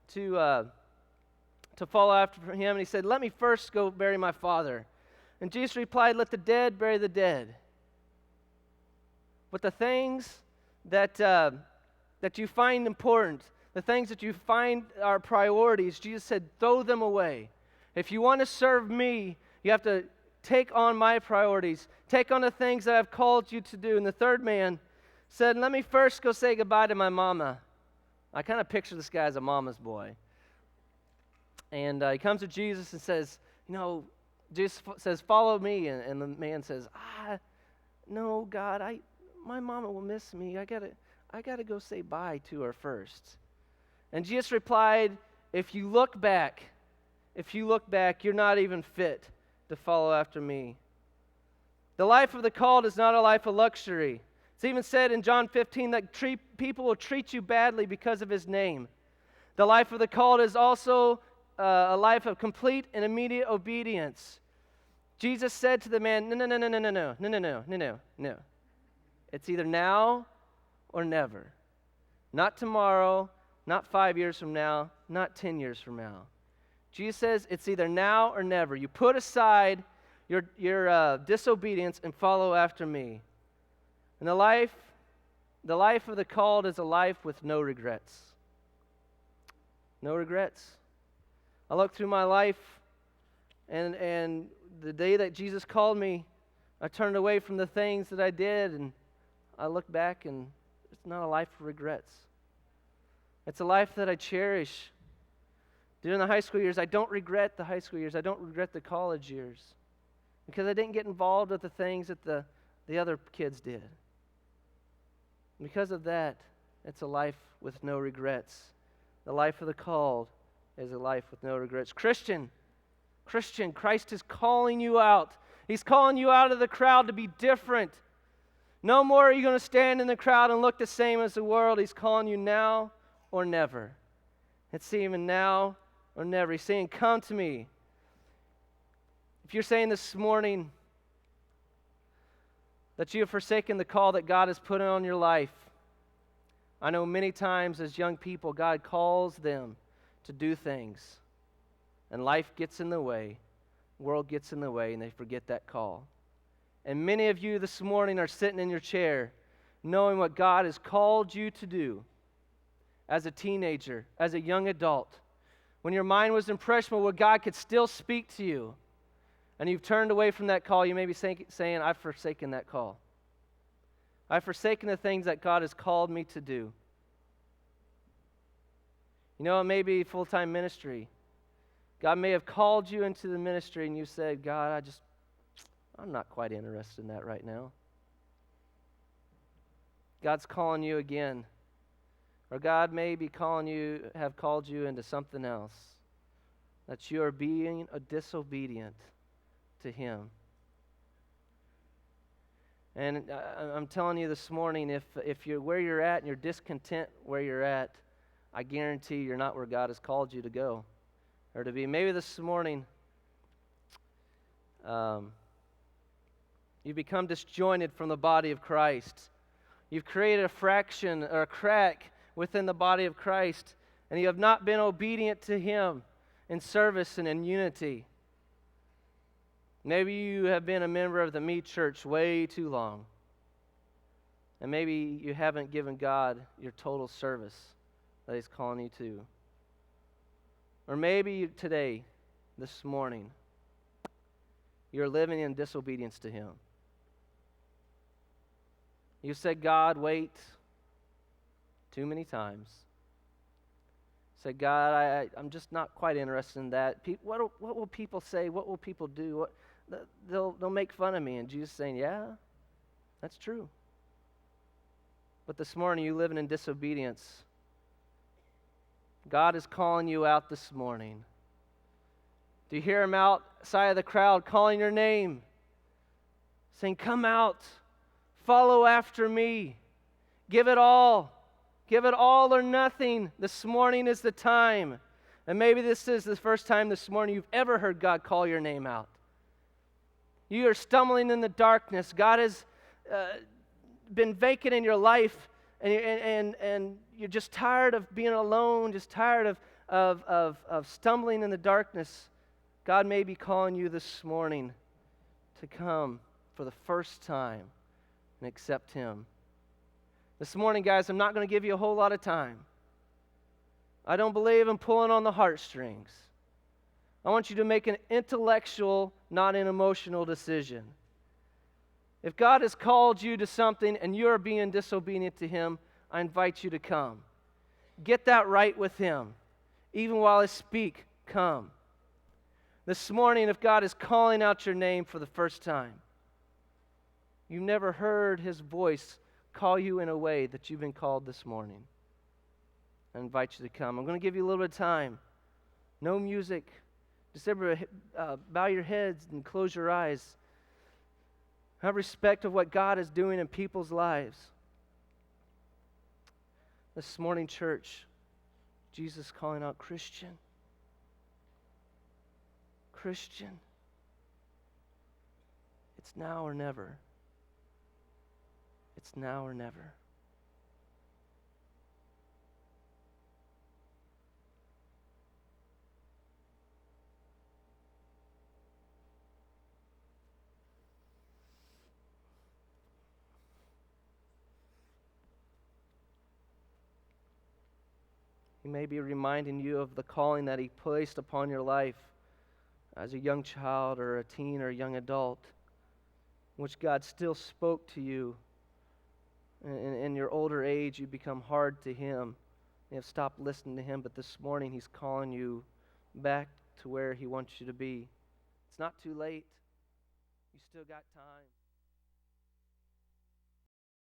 to follow after him, and he said, "Let me first go bury my father." And Jesus replied, "Let the dead bury the dead." But the things that you find important, the things that you find are priorities, Jesus said, throw them away. If you want to serve me, you have to take on my priorities, take on the things that I've called you to do. And the third man said, "Let me first go say goodbye to my mama." I kind of picture this guy as a mama's boy. And he comes to Jesus and says, Jesus says, "Follow me." And the man says, "No, God, my mama will miss me. I gotta go say bye to her first." And Jesus replied, if you look back, you're not even fit to follow after me. The life of the called is not a life of luxury. It's even said in John 15 that people will treat you badly because of his name. The life of the called is also a life of complete and immediate obedience. Jesus said to the man, no. It's either now or never. Not tomorrow, not 5 years from now, not 10 years from now. Jesus says it's either now or never. You put aside your disobedience and follow after me. And the life of the called is a life with no regrets. No regrets. I look through my life, and the day that Jesus called me, I turned away from the things that I did, and I look back, and it's not a life of regrets. It's a life that I cherish. During the high school years, I don't regret the high school years. I don't regret the college years because I didn't get involved with the things that the other kids did. Because of that, it's a life with no regrets. The life of the called is a life with no regrets. Christian, Christ is calling you out. He's calling you out of the crowd to be different. No more are you going to stand in the crowd and look the same as the world. He's calling you now or never. It's even now or never. He's saying, "Come to me." If you're saying this morning that you have forsaken the call that God has put on your life, I know many times as young people, God calls them to do things, and life gets in the way, world gets in the way, and they forget that call. And many of you this morning are sitting in your chair knowing what God has called you to do as a teenager, as a young adult, when your mind was impressionable where God could still speak to you, and you've turned away from that call. You may be saying, "I've forsaken that call. I've forsaken the things that God has called me to do." It may be full-time ministry. God may have called you into the ministry and you said, "God, I'm not quite interested in that right now." God's calling you again. Or God may be have called you into something else, that you are being disobedient to Him. And I'm telling you this morning, if you're where you're at and you're discontent where you're at, I guarantee you're not where God has called you to go or to be. Maybe this morning you've become disjointed from the body of Christ. You've created a fraction or a crack within the body of Christ, and you have not been obedient to Him in service and in unity. Maybe you have been a member of the Me Church way too long, and maybe you haven't given God your total service that He's calling you to. Or maybe today, this morning, you're living in disobedience to Him. You said, "God, wait," too many times. Said, "God, I'm just not quite interested in that. What will people say? What will people do? They'll make fun of me." And Jesus is saying, "Yeah, that's true." But this morning, you living in disobedience. God is calling you out this morning. Do you hear Him outside of the crowd calling your name? Saying, "Come out, follow after me, give it all. Give it all or nothing. This morning is the time." And maybe this is the first time this morning you've ever heard God call your name out. You are stumbling in the darkness. God has been vacant in your life, and you're just tired of being alone, just tired of stumbling in the darkness, God may be calling you this morning to come for the first time and accept Him. This morning, guys, I'm not going to give you a whole lot of time. I don't believe in pulling on the heartstrings. I want you to make an intellectual, not an emotional decision. If God has called you to something and you are being disobedient to Him, I invite you to come. Get that right with Him. Even while I speak, come. This morning, if God is calling out your name for the first time, you've never heard His voice call you in a way that you've been called this morning, I invite you to come. I'm going to give you a little bit of time. No music. Just everybody bow your heads and close your eyes. Have respect of what God is doing in people's lives. This morning, church, Jesus calling out, Christian. Christian. It's now or never. It's now or never. He may be reminding you of the calling that He placed upon your life as a young child or a teen or a young adult, which God still spoke to you. In your older age, you become hard to Him. You have stopped listening to Him, but this morning He's calling you back to where He wants you to be. It's not too late. You still got time.